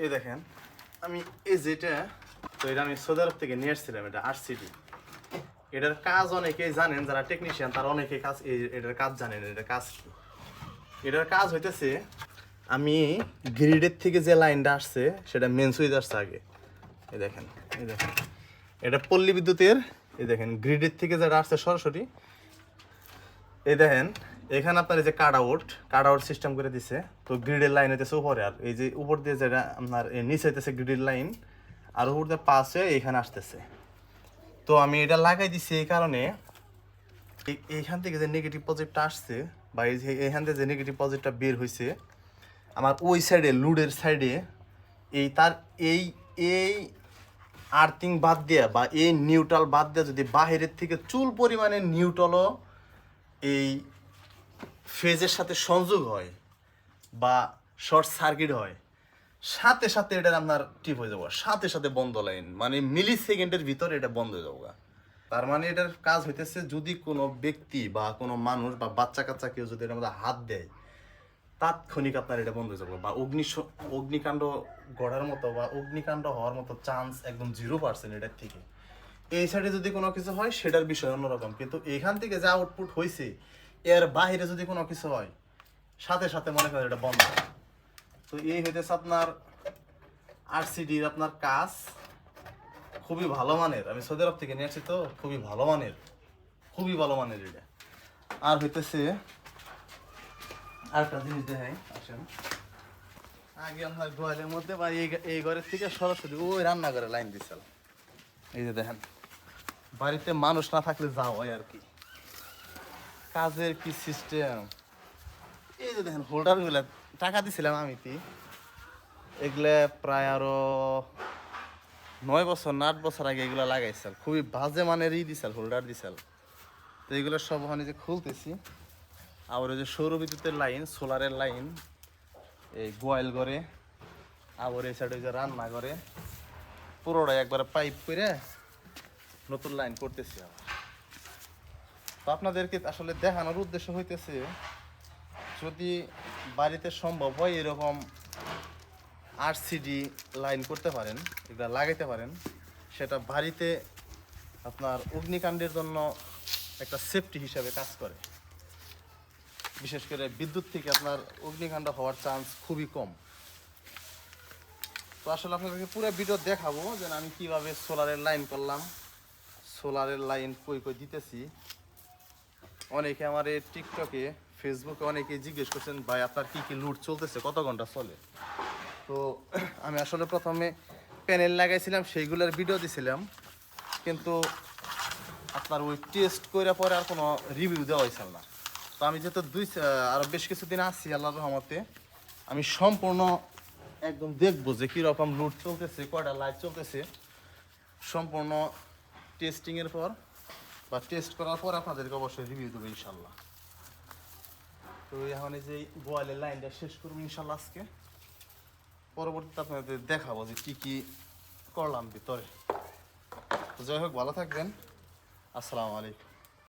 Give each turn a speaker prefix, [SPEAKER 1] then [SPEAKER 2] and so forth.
[SPEAKER 1] এই দেখেন আমি এই যেটা তো এটা আমি সৌদি আরব থেকে নিয়ে এসেছিলাম, এটা আরসিডি। এটার কাজ অনেকেই জানেন, যারা টেকনিশিয়ান তারা অনেকেই কাজ এটার কাজ জানেন। এটার কাজ কি? এটার কাজ হইতেছে, আমি গ্রিডের থেকে যে লাইনটা আসছে সেটা মেন সুইচ আসছে আগে। এই দেখেন, এই দেখেন এটা পল্লী বিদ্যুতের। এই দেখেন গ্রিডের থেকে যেটা আসছে সরাসরি, এই দেখেন এখানে আপনার এই যে কাট আউট সিস্টেম করে দিছে। তো গ্রিডের লাইন হইতেছে উপরে, আর এই যে উপর দিয়ে যেটা আপনার নিচে হইতেছে গ্রিডের লাইন, আর উপর দিয়ে পাস হয়ে এইখানে আসতেছে। তো আমি এটা লাগাই দিছি এই কারণে, এইখান থেকে যে নেগেটিভ পজিটিভটা আসছে বা এই যে এইখান থেকে যে নেগেটিভ পজিটিভটা বের হয়েছে আমার ওই সাইডে লুডের সাইডে, এই তার এই এই আর্থিং বাদ দেওয়া বা এই নিউট্রাল বাদ দেওয়া যদি বাহিরের থেকে চুল পরিমাণে নিউট্রালও এই ফেজের সাথে সংযোগ হয় বা শর্ট সার্কিট হয়, সাথে সাথে এটা আপনার টিপ হয়ে যাবো, সাথে সাথে বন্ধ লাইন, মানে মিলি সেকেন্ডের ভিতরে এটা বন্ধ হয়ে যাবো। তার মানে এটার কাজ হইতেছে, যদি কোনো ব্যক্তি বা কোনো মানুষ বা বাচ্চা কাচ্চা কেউ যদি এটার মধ্যে হাত দেয়, তাৎক্ষণিক আপনার এটা বন্ধ হয়ে যাবে, বা অগ্নিকাণ্ড গড়ার মতো বা অগ্নিকাণ্ড হওয়ার মতো চান্স একদম 0% এটার থেকে। এই সাইডে যদি কোনো কিছু হয় সেটার বিষয় অন্যরকম, কিন্তু এখান থেকে যা আউটপুট হয়েছে এর বাহিরে যদি কোনো কিছু হয় সাথে সাথে মনে করেন এটা বন্ধ। তো এই হইতেছে আপনার আরসিডির আপনার কাজ, খুবই ভালো মানের। আমি সৌদি আরব থেকে নিয়ে আসছি, তো খুবই ভালো মানের, খুবই ভালো মানের এটা। আর হইতেছে আরেকটা জিনিস দেখাই, আসেন। আগে আমরা গোয়ালের মধ্যে বা এই ঘরের থেকে সরাসরি ওই রান্নাঘরে লাইন দিচ্ছিলাম। এই যে দেখেন, বাড়িতে মানুষ না থাকলে যাও হয় আর কি, কাজের কি সিস্টেম। এই যে দেখেন হোল্ডারগুলো টাকা দিছিলাম আমি কি, এগুলা প্রায় আরো 9 বছর না 8 বছর আগে এগুলো লাগাইছিল, খুবই বাজে মানেরই দিছিল, হোল্ডার দিছিল। তো এগুলো সব ওখানে যে খুলতেছি। আবার ওই যে সৌর বিদ্যুতের লাইন, সোলারের লাইন এই গোয়াল ঘরে, আবার এই সাইডে যে রান্না করে, পুরোটাই একবার পাইপ করে নতুন লাইন করতেছি আবার। তো আপনাদেরকে আসলে দেখানোর উদ্দেশ্য হইতেছে, যদি বাড়িতে সম্ভব হয় এরকম আরসিডি লাইন করতে পারেন, এগুলো লাগাইতে পারেন, সেটা বাড়িতে আপনার অগ্নিকাণ্ডের জন্য একটা সেফটি হিসাবে কাজ করে। বিশেষ করে বিদ্যুৎ থেকে আপনার অগ্নিকাণ্ড হওয়ার চান্স খুবই কম। তো আসলে আপনাদেরকে পুরো ভিডিও দেখাবো যে আমি কিভাবে সোলারের লাইন করলাম, সোলারের লাইন কই কই দিতেছি। অনেকে আমার এই টিকটকে, ফেসবুকে অনেকে জিজ্ঞেস করছেন, ভাই আপনার কি কি লুট চলতেছে, কত ঘন্টা চলে। তো আমি আসলে প্রথমে প্যানেল লাগাইছিলাম, সেইগুলোর ভিডিও দিছিলাম, কিন্তু আপনার ওই টেস্ট করে পরে আর কোনো রিভিউ দেওয়া হয়েছিল না। তো আমি যেহেতু আরও বেশ কিছুদিন আসছি আল্লাহর রহমতে, আমি সম্পূর্ণ একদম দেখবো যে কীরকম লুট চলতেছে, কয়টা লাইট চলতেছে, সম্পূর্ণ টেস্টিংয়ের পর বা টেস্ট করার পর আপনাদেরকে অবশ্যই রিভিউ দেবো ইনশাল্লাহ। তো এখন এই যে গোয়ালের লাইনটা শেষ করবো ইনশাল্লাহ আজকে, পরবর্তীতে আপনাদের দেখাবো যে কী কী করলাম ভিতরে। তো যাই হোক, ভালো থাকবেন, আসসালামু আলাইকুম।